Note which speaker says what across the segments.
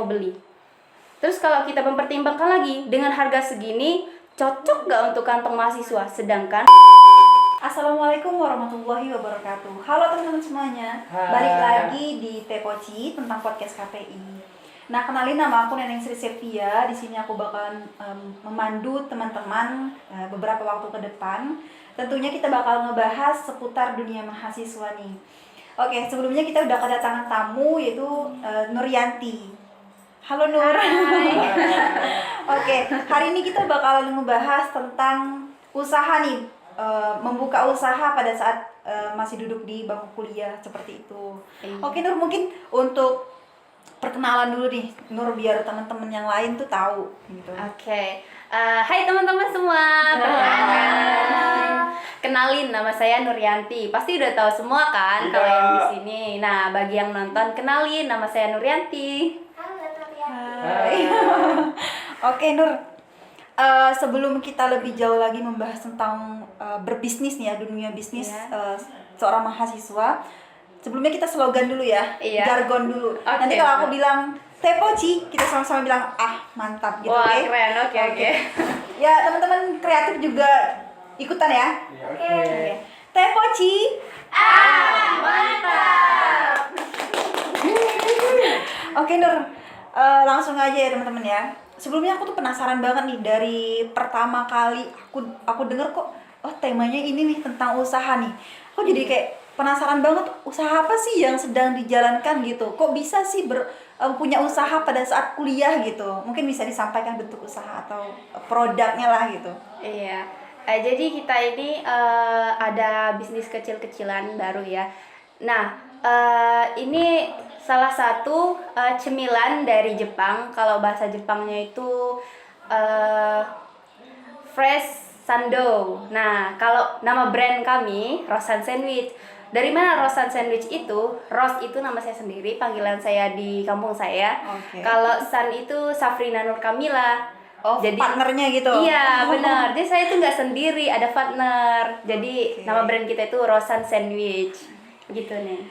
Speaker 1: mau beli. Terus kalau kita mempertimbangkan lagi dengan harga segini, cocok nggak untuk kantong mahasiswa? Sedangkan
Speaker 2: Assalamualaikum warahmatullahi wabarakatuh. Halo teman-teman semuanya. Balik lagi di Tepoci tentang podcast KPI. Nah, kenalin, nama aku Neneng Sri Septia. Di sini aku bakalan memandu teman-teman beberapa waktu ke depan. Tentunya kita bakal ngebahas seputar dunia mahasiswa nih. Oke, sebelumnya kita udah kedatangan tamu yaitu Nuryanti. Halo Nur.
Speaker 1: Hai.
Speaker 2: Oke, hari ini kita bakalan ngebahas tentang usaha nih. Membuka usaha pada saat masih duduk di bangku kuliah seperti itu.
Speaker 1: Iya.
Speaker 2: Oke Nur, mungkin untuk perkenalan dulu nih Nur, biar teman-teman yang lain tuh tahu gitu.
Speaker 1: Oke. Hai teman-teman semua, perkenalkan. Kenalin, nama saya Nuryanti. Pasti udah tahu semua kan kalau yang di sini. Nah, bagi yang nonton, kenalin, nama saya Nuryanti.
Speaker 2: Hai. Oke Nur, sebelum kita lebih jauh lagi membahas tentang berbisnis nih ya, dunia bisnis seorang mahasiswa, sebelumnya kita slogan dulu ya, jargon dulu.
Speaker 1: Okay.
Speaker 2: Nanti kalau aku bilang Tepoci, kita sama-sama bilang mantap gitu.
Speaker 1: Wah,
Speaker 2: okay?
Speaker 1: keren. Oke.
Speaker 2: Ya, teman-teman kreatif juga ikutan ya.
Speaker 1: Oke.
Speaker 2: Tepoci.
Speaker 1: Mantap.
Speaker 2: Oke Nur, langsung aja ya teman-teman ya. Sebelumnya aku tuh penasaran banget nih, dari pertama kali aku denger kok temanya ini nih tentang usaha nih. Aku jadi kayak penasaran banget, usaha apa sih yang sedang dijalankan gitu. Kok bisa sih punya usaha pada saat kuliah gitu. Mungkin bisa disampaikan bentuk usaha atau produknya lah gitu.
Speaker 1: Iya. Jadi kita ini ada bisnis kecil-kecilan baru ya. Nah, ini salah satu cemilan dari Jepang. Kalau bahasa Jepangnya itu fresh sando. Nah, kalau nama brand kami Rosan Sandwich. Dari mana Rosan Sandwich itu? Ros itu nama saya sendiri, panggilan saya di kampung saya.
Speaker 2: Okay.
Speaker 1: Kalau San itu Safrina Nur Kamila.
Speaker 2: Oh, jadi partnernya gitu?
Speaker 1: Iya, benar. Jadi saya itu nggak sendiri, ada partner. Jadi nama brand kita itu Rosan Sandwich. Gitu nih.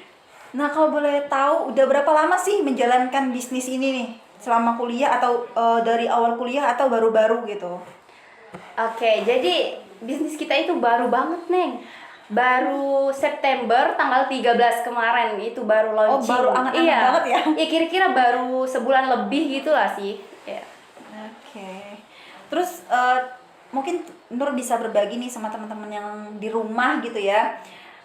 Speaker 2: Nah, kalau boleh tahu udah berapa lama sih menjalankan bisnis ini nih? Selama kuliah atau dari awal kuliah atau baru-baru gitu?
Speaker 1: Oke, jadi bisnis kita itu baru banget, Neng. Baru September tanggal 13 kemarin itu baru launching.
Speaker 2: Oh, baru anget-anget banget ya?
Speaker 1: Iya, kira-kira baru sebulan lebih gitu lah sih. Ya.
Speaker 2: Oke. Terus mungkin Nur bisa berbagi nih sama teman-teman yang di rumah gitu ya.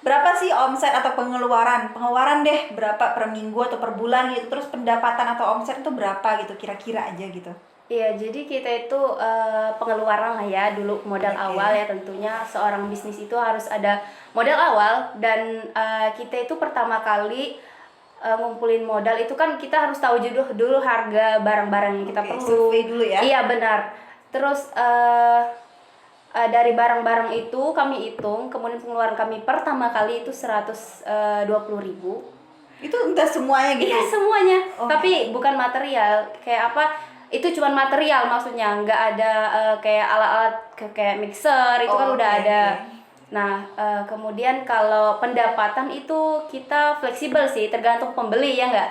Speaker 2: Berapa sih omset atau pengeluaran? Pengeluaran deh berapa per minggu atau per bulan gitu. Terus pendapatan atau omset itu berapa gitu kira-kira aja gitu.
Speaker 1: Iya, jadi kita itu pengeluaran lah ya, dulu modal awal ya, tentunya seorang bisnis itu harus ada modal awal. Dan kita itu pertama kali ngumpulin modal itu kan kita harus tahu dulu harga barang-barang yang kita perlu.
Speaker 2: Survei dulu ya.
Speaker 1: Iya, benar. Terus dari barang-barang itu kami hitung, kemudian pengeluaran kami pertama kali itu 120.000.
Speaker 2: Itu udah semuanya gitu?
Speaker 1: Iya, semuanya. Tapi bukan material, kayak apa? Itu cuma material, maksudnya nggak ada kayak alat-alat kayak mixer itu kan udah ada. Nah, kemudian kalau pendapatan itu kita fleksibel sih, tergantung pembeli ya nggak?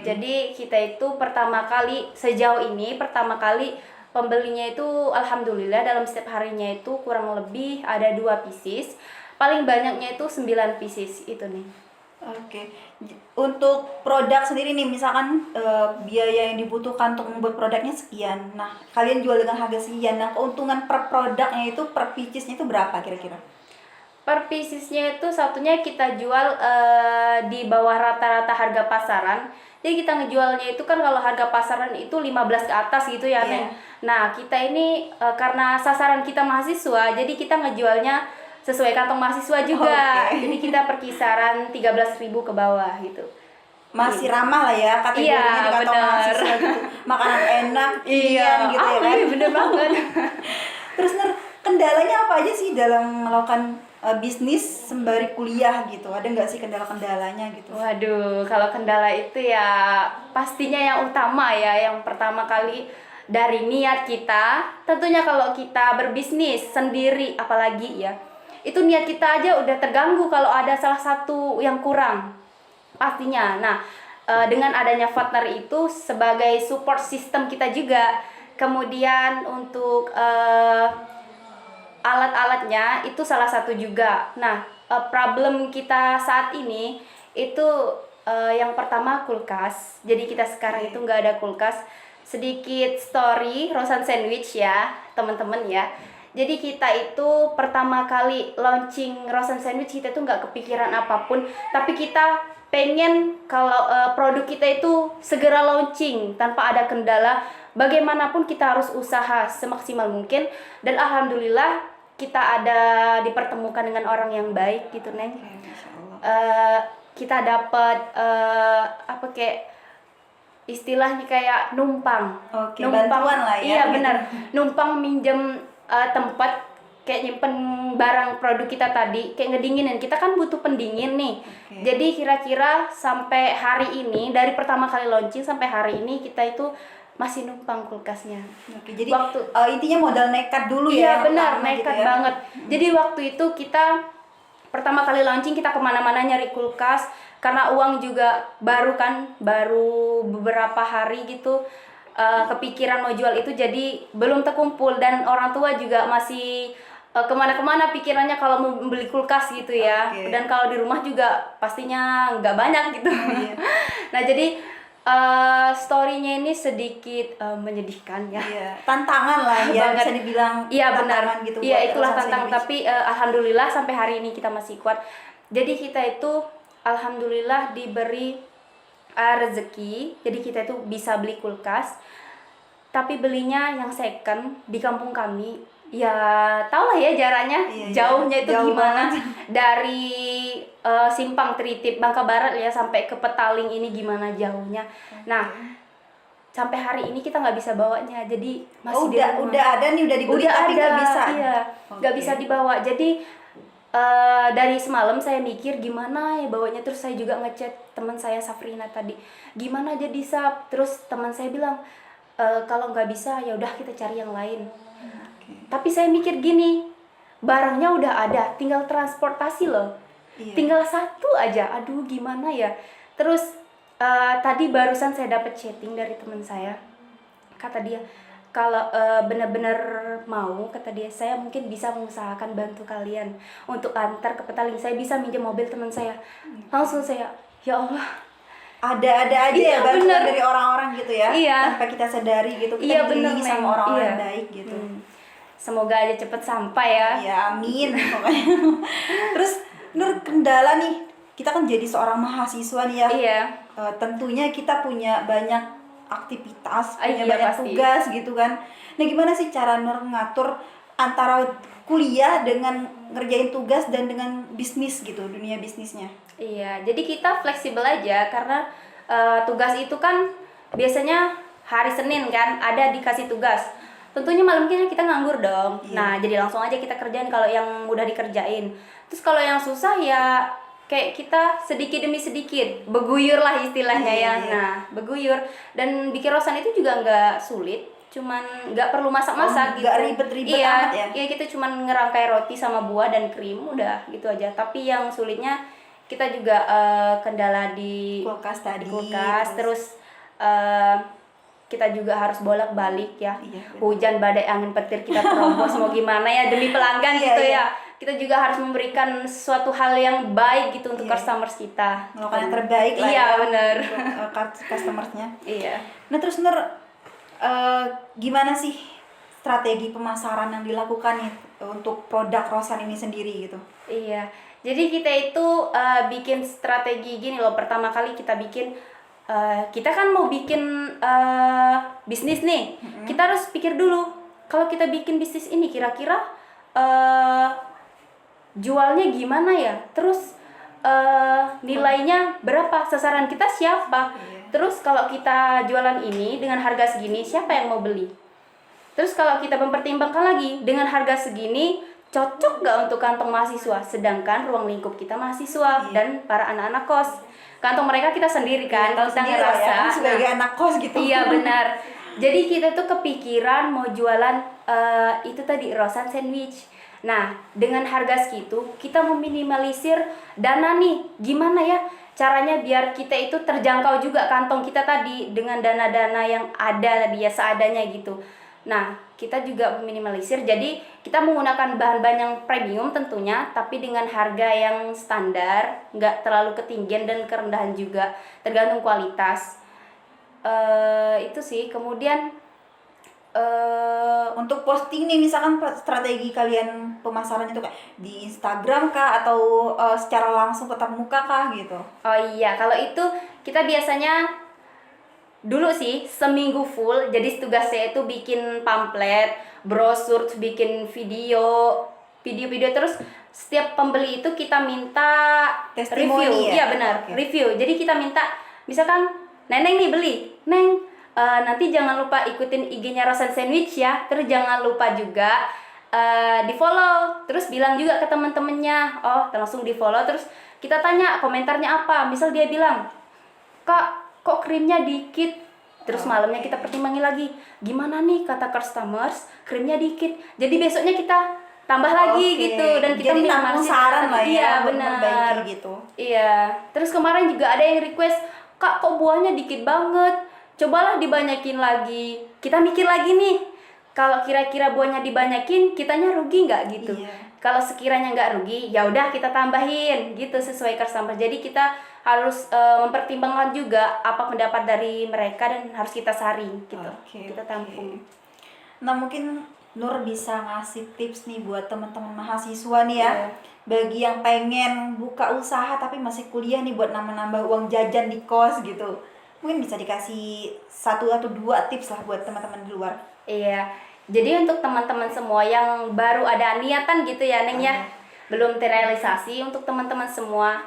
Speaker 1: Jadi kita itu pertama kali pembelinya itu alhamdulillah dalam setiap harinya itu kurang lebih ada 2 pieces. Paling banyaknya itu 9 pieces itu nih.
Speaker 2: Oke. Untuk produk sendiri nih, misalkan biaya yang dibutuhkan untuk membuat produknya sekian. Nah, kalian jual dengan harga sekian. Nah, keuntungan per produknya itu, per piecesnya itu berapa kira-kira?
Speaker 1: Per piecesnya itu satunya kita jual di bawah rata-rata harga pasaran. Jadi kita ngejualnya itu kan kalau harga pasaran itu 15 ke atas gitu ya, Neng. Nah, kita ini karena sasaran kita mahasiswa, jadi kita ngejualnya sesuai kantong mahasiswa juga. Jadi kita perkisaran 13.000 ke bawah gitu.
Speaker 2: Masih ramah lah ya kategorinya di kantong mahasiswa gitu. Makanan enak, gitu ya kan?
Speaker 1: Iya, bener banget.
Speaker 2: Terus Nur, kendalanya apa aja sih dalam melakukan bisnis sembari kuliah gitu? Ada nggak sih kendala-kendalanya gitu?
Speaker 1: Waduh, kalau kendala itu ya pastinya yang utama ya, yang pertama kali dari niat kita. Tentunya kalau kita berbisnis sendiri apalagi ya, itu niat kita aja udah terganggu kalau ada salah satu yang kurang pastinya. Nah, dengan adanya partner itu sebagai support system kita juga. Kemudian untuk alat-alatnya itu salah satu juga. Nah, problem kita saat ini itu yang pertama kulkas. Jadi kita sekarang itu nggak ada kulkas. Sedikit story Rosan Sandwich ya, teman-teman ya. Jadi kita itu pertama kali launching Rosan Sandwich, kita tuh nggak kepikiran apapun, tapi kita pengen kalau produk kita itu segera launching tanpa ada kendala. Bagaimanapun kita harus usaha semaksimal mungkin, dan alhamdulillah kita ada dipertemukan dengan orang yang baik gitu, Neng.
Speaker 2: Masya Allah.
Speaker 1: Kita dapat apa kayak istilahnya kayak numpang.
Speaker 2: Oke, bantuan lah ya,
Speaker 1: Iya
Speaker 2: gitu.
Speaker 1: benar, numpang minjem tempat kayak nyimpen barang produk kita tadi, kayak ngedinginin. Kita kan butuh pendingin nih.
Speaker 2: Oke.
Speaker 1: Jadi kira-kira sampai hari ini, dari pertama kali launching sampai hari ini, kita itu masih numpang kulkasnya.
Speaker 2: Oke, jadi
Speaker 1: Waktu
Speaker 2: intinya modal nekat dulu ya.
Speaker 1: iya
Speaker 2: yang
Speaker 1: benar,
Speaker 2: pertama
Speaker 1: nekat
Speaker 2: gitu ya.
Speaker 1: banget. Jadi waktu itu kita pertama kali launching, kita kemana-mana nyari kulkas, karena uang juga baru kan, baru beberapa hari gitu kepikiran mau jual itu, jadi belum terkumpul, dan orang tua juga masih kemana-kemana pikirannya kalau mau beli kulkas gitu ya.
Speaker 2: Oke.
Speaker 1: Dan kalau di rumah juga pastinya nggak banyak gitu.
Speaker 2: Iya.
Speaker 1: Nah jadi story-nya ini sedikit menyedihkan ya.
Speaker 2: Iya, tantangan lah ya,
Speaker 1: Banget.
Speaker 2: bisa dibilang
Speaker 1: Iya benar.
Speaker 2: tantangan gitu.
Speaker 1: Iya
Speaker 2: buat
Speaker 1: itulah
Speaker 2: Rosan
Speaker 1: tantangan.
Speaker 2: Sandwich.
Speaker 1: Tapi alhamdulillah sampai hari ini kita masih kuat. Jadi kita itu alhamdulillah diberi rezeki. Jadi kita itu bisa beli kulkas. Tapi belinya yang second di kampung kami. Ya tau lah ya jaraknya,
Speaker 2: Iya,
Speaker 1: jauhnya itu
Speaker 2: jauh
Speaker 1: gimana.
Speaker 2: banget.
Speaker 1: Dari Simpang Tritip Bangka Barat ya sampai ke Petaling ini gimana jauhnya. Nah sampai hari ini kita nggak bisa bawanya, jadi masih di rumah.
Speaker 2: udah ada nih, udah dibeli
Speaker 1: Udah
Speaker 2: tapi
Speaker 1: ada,
Speaker 2: nggak bisa.
Speaker 1: iya, nggak
Speaker 2: Oke.
Speaker 1: bisa dibawa. Jadi dari semalam saya mikir gimana ya bawanya, terus saya juga ngechat teman saya Safrina tadi, gimana jadi Sap, terus teman saya bilang kalau nggak bisa ya udah kita cari yang lain.
Speaker 2: Oke.
Speaker 1: Tapi saya mikir gini, barangnya udah ada, tinggal transportasi loh.
Speaker 2: Iya.
Speaker 1: Tinggal satu aja, aduh gimana ya. Terus tadi barusan saya dapat chatting dari teman saya, kata dia kalau benar-benar mau, kata dia, saya mungkin bisa mengusahakan bantu kalian untuk antar ke Petaling. Saya bisa minjem mobil teman saya. Langsung saya, ya Allah.
Speaker 2: Ada aja
Speaker 1: Iya,
Speaker 2: ya bantuan
Speaker 1: bener.
Speaker 2: dari orang-orang gitu ya,
Speaker 1: Iya.
Speaker 2: tanpa kita sadari gitu, kita
Speaker 1: Iya bener
Speaker 2: dikelilingi
Speaker 1: Neng.
Speaker 2: sama orang-orang
Speaker 1: Iya.
Speaker 2: baik gitu.
Speaker 1: Semoga aja cepet sampai ya.
Speaker 2: Ya amin pokoknya. Terus Nur, kendala nih, kita kan jadi seorang mahasiswa nih ya.
Speaker 1: Iya.
Speaker 2: Tentunya kita punya banyak aktivitas, punya
Speaker 1: Iya,
Speaker 2: banyak
Speaker 1: pasti.
Speaker 2: tugas gitu kan. Nah gimana sih cara Nur ngatur antara kuliah dengan ngerjain tugas dan dengan bisnis gitu, dunia bisnisnya?
Speaker 1: Iya, jadi kita fleksibel aja karena tugas itu kan biasanya hari Senin kan ada dikasih tugas. Tentunya malamnya kita nganggur dong.
Speaker 2: Iya.
Speaker 1: Nah, jadi langsung aja kita kerjain kalau yang udah dikerjain. Terus kalau yang susah ya kayak kita sedikit demi sedikit beguyur lah istilahnya
Speaker 2: Iya,
Speaker 1: ya.
Speaker 2: iya.
Speaker 1: Nah, beguyur, dan bikin rosan itu juga nggak sulit. Cuman nggak perlu masak-masak gitu.
Speaker 2: Nggak ribet-ribet
Speaker 1: Iya,
Speaker 2: amat ya?
Speaker 1: iya, kita cuman ngerangkai roti sama buah dan krim, udah gitu aja. Tapi yang sulitnya kita juga kendala di
Speaker 2: Kulkas tadi,
Speaker 1: kulkas, terus kita juga harus bolak-balik ya.
Speaker 2: Iya, benar.
Speaker 1: Hujan, badai, angin, petir, kita terobos mau gimana ya demi pelanggan
Speaker 2: Iya,
Speaker 1: gitu
Speaker 2: iya.
Speaker 1: ya. Kita juga harus memberikan suatu hal yang baik gitu untuk
Speaker 2: Iya.
Speaker 1: customers kita.
Speaker 2: melakukan yang terbaik lah
Speaker 1: Iya,
Speaker 2: ya
Speaker 1: bener.
Speaker 2: untuk customersnya.
Speaker 1: Iya.
Speaker 2: Nah terus Nur, gimana sih strategi pemasaran yang dilakukan nih untuk produk Rosan ini sendiri gitu?
Speaker 1: Iya, jadi kita itu bikin strategi gini loh. Pertama kali kita bikin, kita kan mau bikin bisnis nih. Kita harus pikir dulu, kalau kita bikin bisnis ini kira-kira jualnya gimana ya? Terus nilainya berapa? Sasaran kita siapa?
Speaker 2: Iya.
Speaker 1: Terus kalau kita jualan ini dengan harga segini, siapa yang mau beli? Terus kalau kita mempertimbangkan lagi, dengan harga segini cocok gak untuk kantong mahasiswa? Sedangkan ruang lingkup kita mahasiswa dan para anak-anak kos. Kantong mereka kita sendiri kan,
Speaker 2: Tahu
Speaker 1: kita
Speaker 2: sendiri lah
Speaker 1: ngerasa.
Speaker 2: ya, kan sebagai
Speaker 1: Nah,
Speaker 2: anak kos gitu.
Speaker 1: iya benar. Jadi kita tuh kepikiran mau jualan itu tadi Rosan Sandwich. Nah, dengan harga segitu kita meminimalisir dana nih. Gimana ya? caranya biar kita itu terjangkau juga kantong kita tadi dengan dana-dana yang ada tadi ya seadanya gitu. Nah, kita juga minimalisir, jadi kita menggunakan bahan-bahan yang premium tentunya, tapi dengan harga yang standar, nggak terlalu ketinggian dan kerendahan juga, tergantung kualitas. Itu sih. Kemudian
Speaker 2: Untuk posting nih, misalkan strategi kalian pemasarannya tuh kayak di Instagram kah atau secara langsung tatap muka kah gitu?
Speaker 1: oh iya, kalau itu kita biasanya dulu sih seminggu full, jadi tugasnya itu bikin pamflet, brosur, terus bikin video terus setiap pembeli itu kita minta
Speaker 2: Testimoni
Speaker 1: review.
Speaker 2: ya?
Speaker 1: Iya benar,
Speaker 2: Oke.
Speaker 1: review. Jadi kita minta, misalkan Neneng nih beli, Neng, nanti jangan lupa ikutin IG-nya Rosan Sandwich ya, terus jangan lupa juga di follow, terus bilang juga ke temen-temennya, oh langsung di follow, terus kita tanya komentarnya apa, misal dia bilang, Kak, kok krimnya dikit? Terus malamnya kita pertimbangin lagi, gimana nih kata customers, krimnya dikit. Jadi besoknya kita tambah lagi
Speaker 2: Oke.
Speaker 1: gitu, dan kita
Speaker 2: Jadi nampung
Speaker 1: minimalisir.
Speaker 2: saran lah ya,
Speaker 1: Iya
Speaker 2: buat
Speaker 1: benar.
Speaker 2: memperbaiki gitu.
Speaker 1: Iya. Terus kemarin juga ada yang request, Kak kok buahnya dikit banget? Cobalah dibanyakin lagi. Kita mikir lagi nih, kalau kira-kira buahnya dibanyakin, kitanya rugi nggak gitu?
Speaker 2: Iya.
Speaker 1: Kalau sekiranya nggak rugi, ya udah kita tambahin gitu sesuai customer. Jadi kita harus mempertimbangkan juga apa pendapat dari mereka dan harus kita saring gitu.
Speaker 2: Oke,
Speaker 1: Kita
Speaker 2: oke.
Speaker 1: tampung.
Speaker 2: Nah, mungkin Nur bisa ngasih tips nih buat teman-teman mahasiswa nih ya.
Speaker 1: Iya.
Speaker 2: Bagi yang pengen buka usaha tapi masih kuliah nih buat nambah-nambah uang jajan di kos gitu. Mungkin bisa dikasih 1 atau 2 tips lah buat teman-teman di luar.
Speaker 1: Iya. Jadi untuk teman-teman semua yang baru ada niatan gitu ya, Neng ya, belum terrealisasi, untuk teman-teman semua,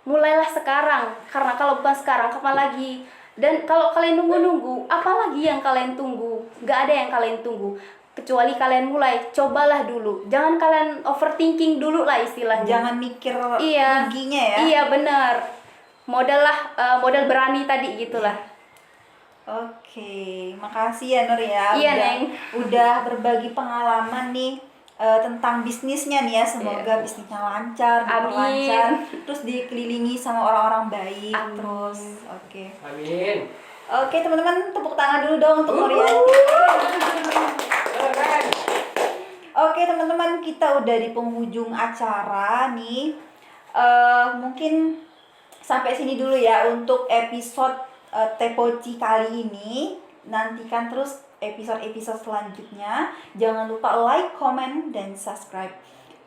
Speaker 1: mulailah sekarang. Karena kalau bukan sekarang, kapan lagi? Dan kalau kalian nunggu-nunggu, apalagi yang kalian tunggu? Gak ada yang kalian tunggu. Kecuali kalian mulai, cobalah dulu. Jangan kalian overthinking dulu lah istilahnya.
Speaker 2: Jangan mikir
Speaker 1: Iya.
Speaker 2: ruginya ya.
Speaker 1: Iya benar. Modal berani tadi gitulah.
Speaker 2: Oke, makasih ya Nur ya.
Speaker 1: Iya,
Speaker 2: udah,
Speaker 1: Neng.
Speaker 2: udah berbagi pengalaman nih tentang bisnisnya nih ya. Semoga bisnisnya lancar,
Speaker 1: Amin.
Speaker 2: diperlancar, terus dikelilingi sama orang-orang baik.
Speaker 1: Amin.
Speaker 2: Terus, oke.
Speaker 3: Amin.
Speaker 2: Oke teman-teman, tepuk tangan dulu dong untuk Nurianti. Oke teman-teman, kita udah di penghujung acara nih. Mungkin sampai sini dulu ya untuk episode Tepoci kali ini. Nantikan terus episode-episode selanjutnya. Jangan lupa like, comment, dan subscribe.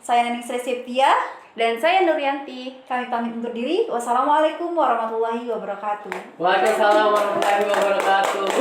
Speaker 2: Saya Nening Sri Septia.
Speaker 1: Dan saya Nurianti.
Speaker 2: Kami pamit undur diri. Wassalamualaikum warahmatullahi wabarakatuh.
Speaker 3: Waalaikumsalam warahmatullahi wabarakatuh.